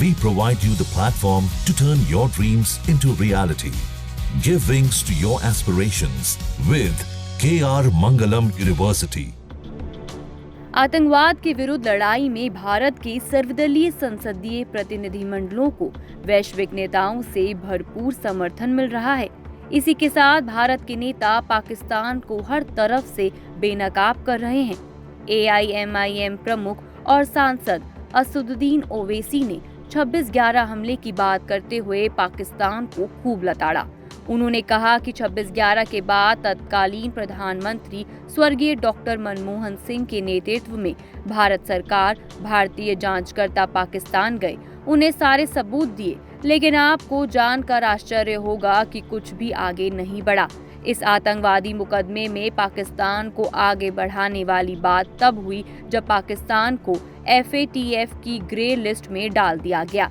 We provide you the platform to turn your dreams into reality. Give wings to your aspirations with KR Mangalam University. आतंकवाद के विरुद्ध लड़ाई में भारत के सर्वदलीय संसदीय प्रतिनिधिमंडलों को वैश्विक नेताओं से भरपूर समर्थन मिल रहा है। इसी के साथ भारत के नेता पाकिस्तान को हर तरफ से बेनकाब कर रहे हैं। AIMIM प्रमुख और सांसद असदुद्दीन ओवैसी ने 26/11 हमले की बात करते हुए पाकिस्तान को खूब लताड़ा। उन्होंने कहा कि 26/11 के बाद तत्कालीन प्रधानमंत्री स्वर्गीय डॉक्टर मनमोहन सिंह के नेतृत्व में भारत सरकार भारतीय जांचकर्ता पाकिस्तान गए, उन्हें सारे सबूत दिए, लेकिन आपको जानकर आश्चर्य होगा कि कुछ भी आगे नहीं बढ़ा। इस आतंकवादी मुकदमे में पाकिस्तान को आगे बढ़ाने वाली बात तब हुई जब पाकिस्तान को FATF की ग्रे लिस्ट में डाल दिया गया।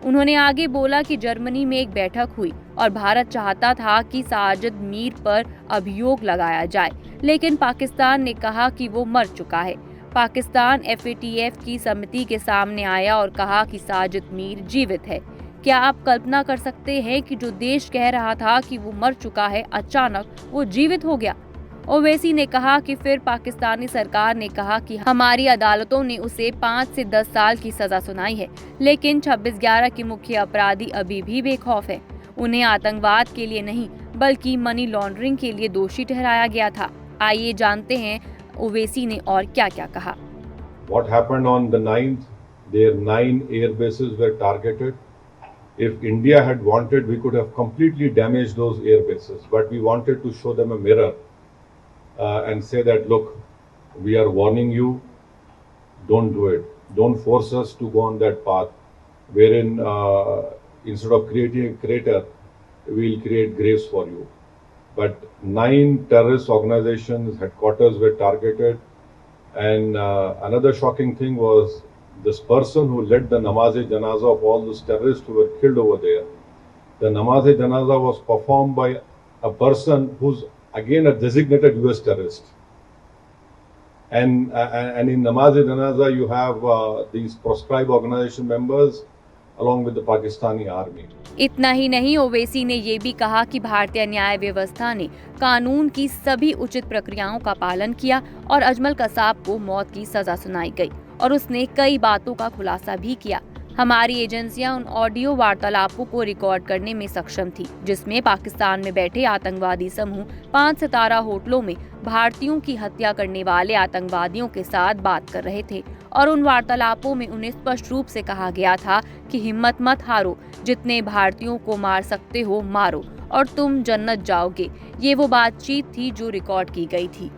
उन्होंने आगे बोला कि जर्मनी में एक बैठक हुई और भारत चाहता था कि साजिद मीर पर अभियोग लगाया जाए, लेकिन पाकिस्तान ने कहा कि वो मर चुका है। पाकिस्तान FATF की समिति के सामने आया और कहा कि साजिद मीर जीवित है। क्या आप कल्पना कर सकते हैं कि जो देश कह रहा था कि वो मर चुका है, अचानक वो जीवित हो गया। ओवैसी ने कहा कि फिर पाकिस्तानी सरकार ने कहा कि हमारी अदालतों ने उसे 5 से 10 साल की सजा सुनाई है, लेकिन 26/11 के मुख्य अपराधी अभी भी बेखौफ है। उन्हें आतंकवाद के लिए नहीं बल्कि मनी लॉन्ड्रिंग के लिए दोषी ठहराया गया था। आइए जानते हैं ओवैसी ने और क्या-क्या कहा। What happened on the 9th? Their 9 air bases were targeted. If India had wanted, we could have completely damaged those air bases, but we wanted to show them a mirror and say that, look, we are warning you, don't do it. Don't force us to go on that path wherein instead of creating a crater, we'll create graves for you. But 9 terrorist organizations' headquarters were targeted, and another shocking thing was this person who led the namaz-e-janaza of all those terrorists who were killed over there. The namaz-e-janaza was performed by a person who's again a designated US terrorist. And in namaz-e-janaza you have these proscribed organization members along with the Pakistani army. इतना ही नहीं, ओवैसी ने ये भी कहा कि भारतीय न्याय व्यवस्था ने कानून की सभी उचित प्रक्रियाओं का पालन किया और अजमल कसाब को मौत की सजा सुनाई गई और उसने कई बातों का खुलासा भी किया। हमारी एजेंसियां उन ऑडियो वार्तालापों को रिकॉर्ड करने में सक्षम थी जिसमें पाकिस्तान में बैठे आतंकवादी समूह 5 सितारा होटलों में भारतीयों की हत्या करने वाले आतंकवादियों के साथ बात कर रहे थे और उन वार्तालापों में उन्हें स्पष्ट रूप से कहा गया था कि हिम्मत मत हारो, जितने भारतीयों को मार सकते हो मारो और तुम जन्नत जाओगे। ये वो बातचीत थी जो रिकॉर्ड की गई थी।